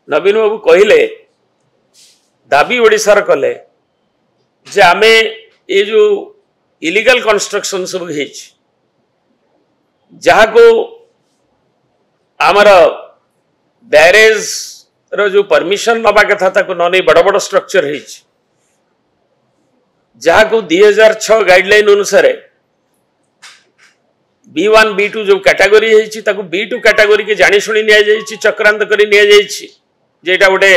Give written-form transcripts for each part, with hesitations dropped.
नवीन बाबू कहले दाबी ओडिशार कले जे आमे ये जो इलीगल कंस्ट्रक्शन सब जहाँ को आमर बैरेज रो जो परमिशन नवा कथा ताको न नहीं बड़ बड़ स्ट्रक्चर जहाँ को 2006 गाइडलाइन अनुसार B1 B2 जो कैटेगरी B2 कैटेगरी के जानी शुणी नि चक्रांत कर गोटे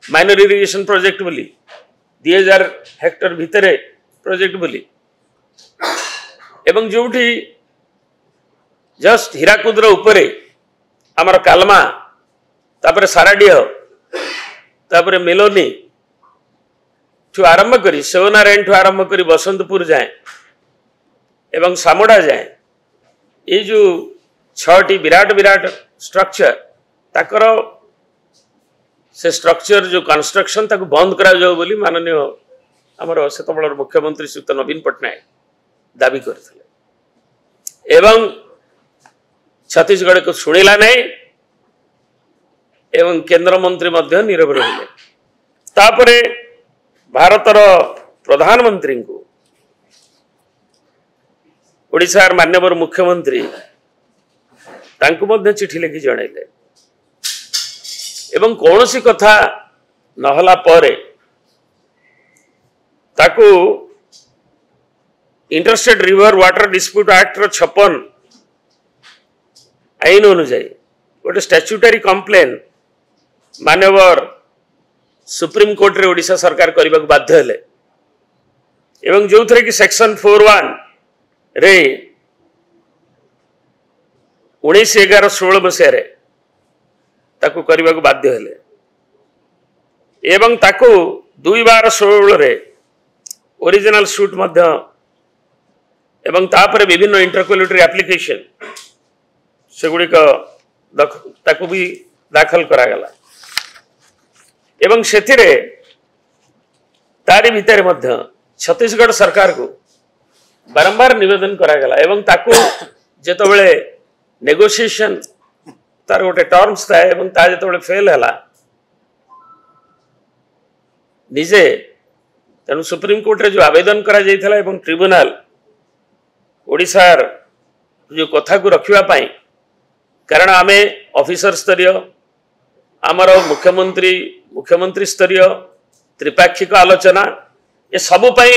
माइनर इरिगेशन प्रोजेक्ट बोली 2000 हेक्टर भितर प्रोजेक्ट बोली एवं जोठी जस्ट हीराकुद्र उपरे आमर कालमा तापर साराडीह तापर मेलोनी ठू आरंभ करी शिवनारायण ठू आरंभ करी बसंतपुर जाए एवं सामुड़ा जाए ये जो 6टी विराट विराट स्ट्रक्चर ताकर से स्ट्रक्चर जो कंस्ट्रक्शन ताको बंद करा जाओ बोली माननीय आमर सेतबेलर मुख्यमंत्री श्रीयुक्त नवीन पट्टनायक दाबी करथिले एवं छत्तीसगढ़ को शुणिला नहीं एवं केंद्र मंत्री मध्य नीरव रहिले तापरे भारतर प्रधानमंत्री को ओडिशार माननीय मुख्यमंत्री तांको मध्य चिठी लिखि जणाइले एवं कौन सी कथा नहला परे ताको interstate river water dispute act 56 आईन अनुजाई गोटे स्टैट्यूटरी कंप्लेन मानवर सुप्रीम कोर्ट रे ओडिशा सरकार करने को बाध्य हेले एवं जो थे कि सेक्शन 41 रे 19/11/16 मसीह ताकू करने को बाध्य हेले एवं ताकू 2/12/16 रे ओरिजिनल सूट मध्य एवं तापर विभिन्न इंटरक्युलेटरी एप्लिकेशन सेगुड़िक ताकू भी दाखल करागला एवं सेथिरे तारी भितर मध्य छत्तीसगढ़ सरकार को बारंबार निवेदन करागला एवं ताकू जेतबेले नेगोशिएशन तार गोटे टर्म्स था एवं ता जेतबेले फेल हला निजे तेणु सुप्रीम कोर्ट रे जो आवेदन करा जाइथला एवं ट्रिब्यूनल ओडिशार जो कथा को रखिबा पाई कारण आमे ऑफिसर स्तरीय आमर मुख्यमंत्री स्तरीय त्रिपाक्षिक आलोचना ये सबु पाई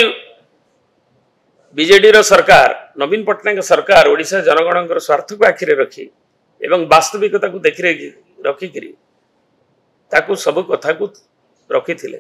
बीजेडी रो सरकार नवीन पट्टनायक सरकार ओडिशा जनगण स्वार्थ को आखिरे रखी एवं वास्तविकता को देखि रखिक ताकू सब कथा को रखी थिले।